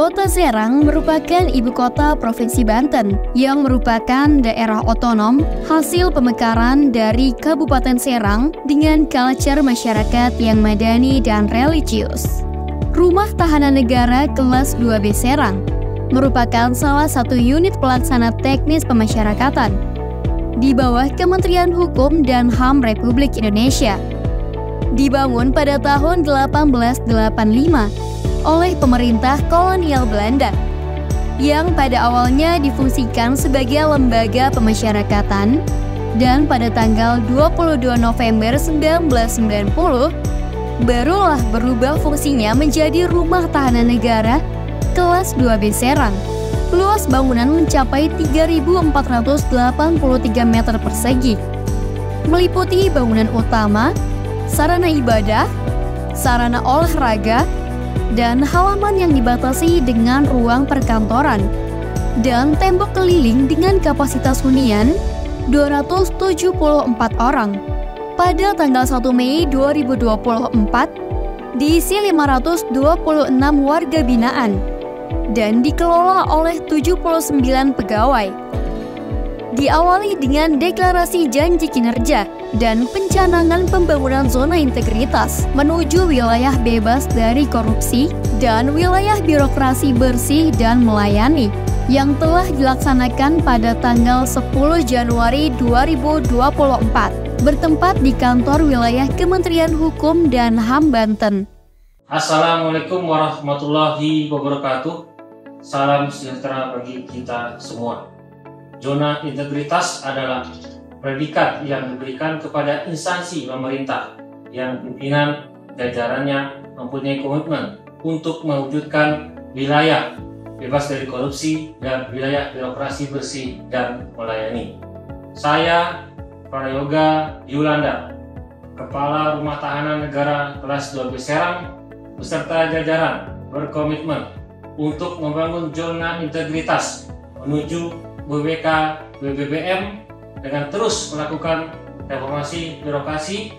Kota Serang merupakan ibu kota Provinsi Banten yang merupakan daerah otonom hasil pemekaran dari Kabupaten Serang dengan culture masyarakat yang madani dan religius. Rumah Tahanan Negara Kelas 2B Serang merupakan salah satu unit pelaksana teknis pemasyarakatan di bawah Kementerian Hukum dan HAM Republik Indonesia. Dibangun pada tahun 1885 oleh pemerintah kolonial Belanda, yang pada awalnya difungsikan sebagai lembaga pemasyarakatan, dan pada tanggal 22 November 1990, barulah berubah fungsinya menjadi Rumah Tahanan Negara Kelas 2B Serang. Luas bangunan mencapai 3.483 meter persegi, meliputi bangunan utama, sarana ibadah, sarana olahraga, dan halaman yang dibatasi dengan ruang perkantoran, dan tembok keliling dengan kapasitas hunian 274 orang. Pada tanggal 1 Mei 2024, diisi 526 warga binaan dan dikelola oleh 79 pegawai. Diawali dengan deklarasi janji kinerja dan pencanangan pembangunan zona integritas menuju wilayah bebas dari korupsi dan wilayah birokrasi bersih dan melayani yang telah dilaksanakan pada tanggal 10 Januari 2024 bertempat di kantor wilayah Kementerian Hukum dan HAM Banten. Assalamualaikum warahmatullahi wabarakatuh. Salam sejahtera bagi kita semua. Zona integritas adalah predikat yang diberikan kepada instansi pemerintah yang pimpinan jajarannya mempunyai komitmen untuk mewujudkan wilayah bebas dari korupsi dan wilayah birokrasi bersih dan melayani. Saya, Prayoga Yulanda, Kepala Rumah Tahanan Negara Kelas 2B Serang, beserta jajaran berkomitmen untuk membangun zona integritas menuju BBK BBBM dengan terus melakukan reformasi birokrasi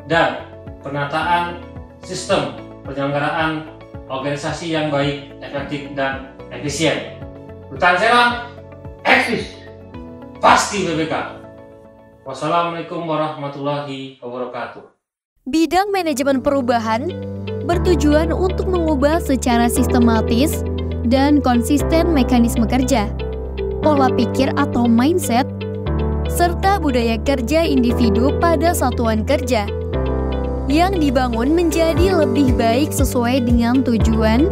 dan penataan sistem penyelenggaraan organisasi yang baik, efektif, dan efisien. Rutan Serang, eksis, pasti BBK. Wassalamualaikum warahmatullahi wabarakatuh. Bidang manajemen perubahan bertujuan untuk mengubah secara sistematis dan konsisten mekanisme kerja, pola pikir atau mindset, serta budaya kerja individu pada satuan kerja yang dibangun menjadi lebih baik sesuai dengan tujuan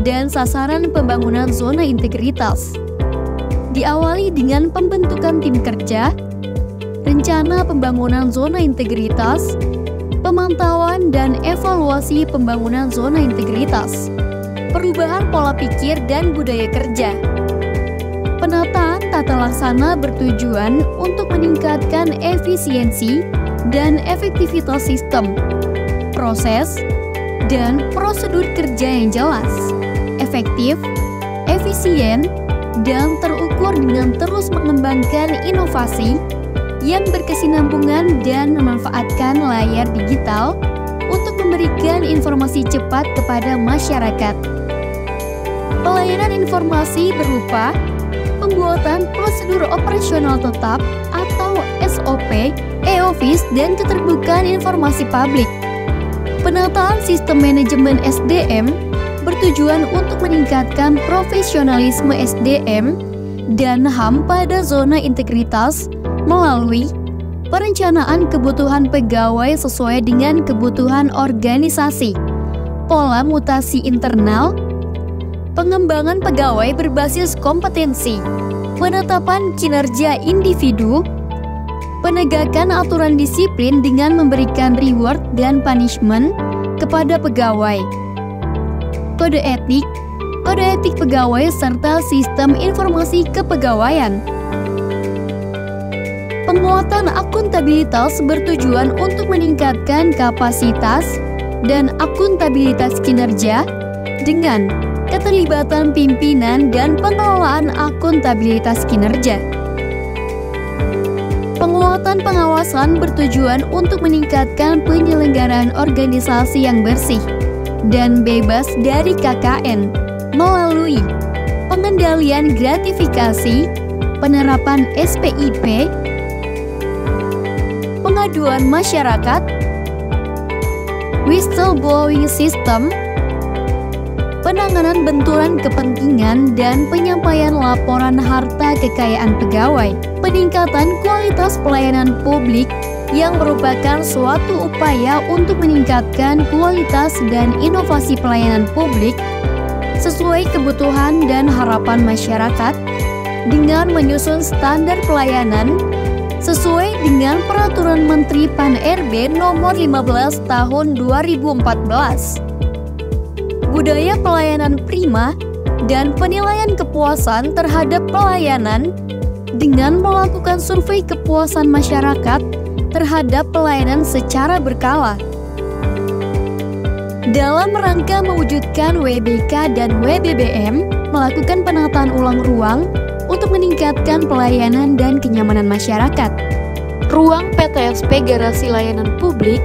dan sasaran pembangunan zona integritas. Diawali dengan pembentukan tim kerja, rencana pembangunan zona integritas, pemantauan dan evaluasi pembangunan zona integritas, perubahan pola pikir dan budaya kerja. Penataan tata laksana bertujuan untuk meningkatkan efisiensi dan efektivitas sistem, proses, dan prosedur kerja yang jelas, efektif, efisien, dan terukur dengan terus mengembangkan inovasi yang berkesinambungan dan memanfaatkan layar digital untuk memberikan informasi cepat kepada masyarakat. Pelayanan informasi berupa pembuatan prosedur operasional tetap atau SOP, e-office, dan keterbukaan informasi publik. Penataan sistem manajemen SDM bertujuan untuk meningkatkan profesionalisme SDM dan HAM pada zona integritas melalui perencanaan kebutuhan pegawai sesuai dengan kebutuhan organisasi, pola mutasi internal, pengembangan pegawai berbasis kompetensi, penetapan kinerja individu, penegakan aturan disiplin dengan memberikan reward dan punishment kepada pegawai, kode etik pegawai serta sistem informasi kepegawaian. Penguatan akuntabilitas bertujuan untuk meningkatkan kapasitas dan akuntabilitas kinerja dengan keterlibatan pimpinan dan pengelolaan akuntabilitas kinerja. Penguatan pengawasan bertujuan untuk meningkatkan penyelenggaraan organisasi yang bersih dan bebas dari KKN melalui pengendalian gratifikasi, penerapan SPIP, pengaduan masyarakat, whistleblowing system, penanganan benturan kepentingan dan penyampaian laporan harta kekayaan pegawai, peningkatan kualitas pelayanan publik yang merupakan suatu upaya untuk meningkatkan kualitas dan inovasi pelayanan publik sesuai kebutuhan dan harapan masyarakat dengan menyusun standar pelayanan sesuai dengan Peraturan Menteri Pan-RB Nomor 15 Tahun 2014. Budaya pelayanan prima dan penilaian kepuasan terhadap pelayanan dengan melakukan survei kepuasan masyarakat terhadap pelayanan secara berkala. Dalam rangka mewujudkan WBK dan WBBM, melakukan penataan ulang ruang untuk meningkatkan pelayanan dan kenyamanan masyarakat. Ruang PTSP Garasi Layanan Publik,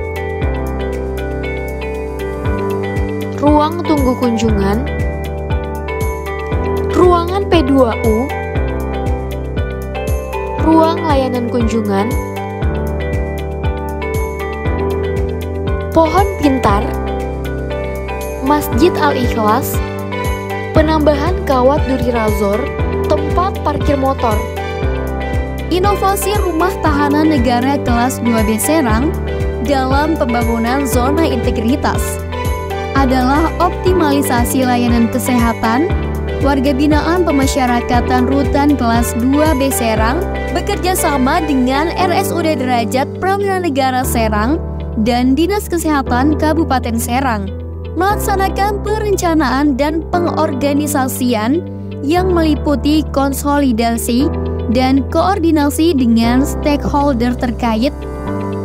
ruang tunggu kunjungan, ruangan P2U, ruang layanan kunjungan, pohon pintar, Masjid Al-Ikhlas, penambahan kawat duri razor, tempat parkir motor. Inovasi rumah tahanan negara kelas 2B Serang dalam pembangunan zona integritas adalah optimalisasi layanan kesehatan warga binaan pemasyarakatan rutan kelas 2B Serang bekerja sama dengan RSUD Derajat Prawira Negara Serang dan Dinas Kesehatan Kabupaten Serang melaksanakan perencanaan dan pengorganisasian yang meliputi konsolidasi dan koordinasi dengan stakeholder terkait,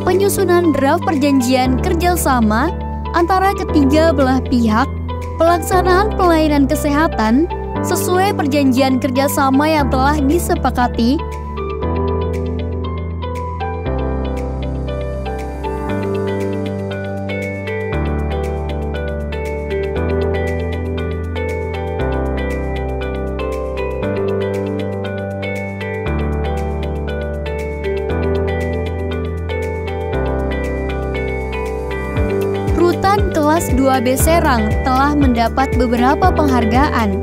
penyusunan draft perjanjian kerjasama antara ketiga belah pihak, pelaksanaan pelayanan kesehatan sesuai perjanjian kerjasama yang telah disepakati, kelas 2B Serang telah mendapat beberapa penghargaan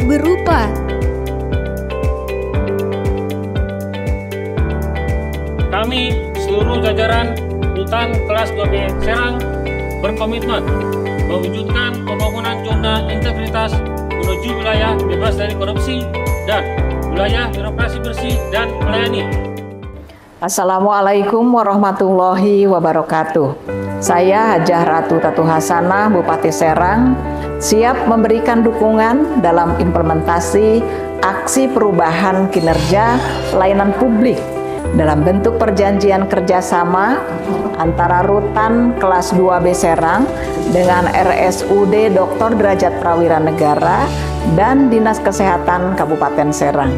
berupa kami seluruh jajaran Rutan kelas 2B Serang berkomitmen mewujudkan pembangunan zona integritas menuju wilayah bebas dari korupsi dan wilayah birokrasi bersih dan melayani. Assalamualaikum warahmatullahi wabarakatuh. Saya Hajah Ratu Tatu Hasanah, Bupati Serang, siap memberikan dukungan dalam implementasi aksi perubahan kinerja pelayanan publik dalam bentuk perjanjian kerjasama antara Rutan kelas 2B Serang dengan RSUD Dr. Derajat Prawira Negara dan Dinas Kesehatan Kabupaten Serang.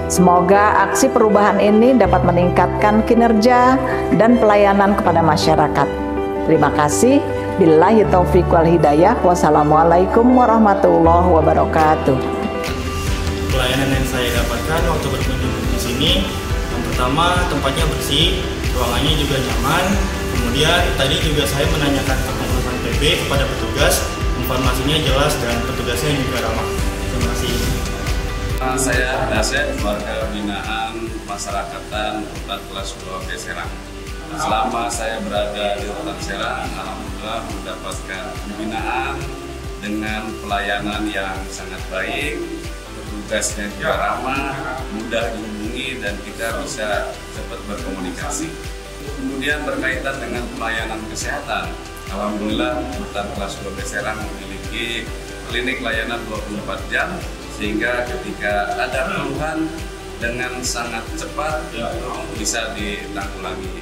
Semoga aksi perubahan ini dapat meningkatkan kinerja dan pelayanan kepada masyarakat. Terima kasih. Billahi taufiq wal hidayah. Wassalamualaikum warahmatullahi wabarakatuh. Pelayanan yang saya dapatkan waktu berkunjung di sini, yang pertama tempatnya bersih, ruangannya juga nyaman. Kemudian tadi juga saya menanyakan kepengurusan PP kepada petugas, informasinya jelas dan petugasnya juga ramah. Terima kasih. Saya Dasep, warga binaan masyarakatan Rutan kelas 2B Serang. Selama saya berada di Rutan Serang, alhamdulillah mendapatkan pembinaan dengan pelayanan yang sangat baik, petugasnya juga ramah, mudah dihubungi dan kita bisa cepat berkomunikasi. Kemudian berkaitan dengan pelayanan kesehatan, alhamdulillah Rutan kelas 2B Serang memiliki klinik layanan 24 jam sehingga ketika ada keluhan dengan sangat cepat bisa ditanggulangi.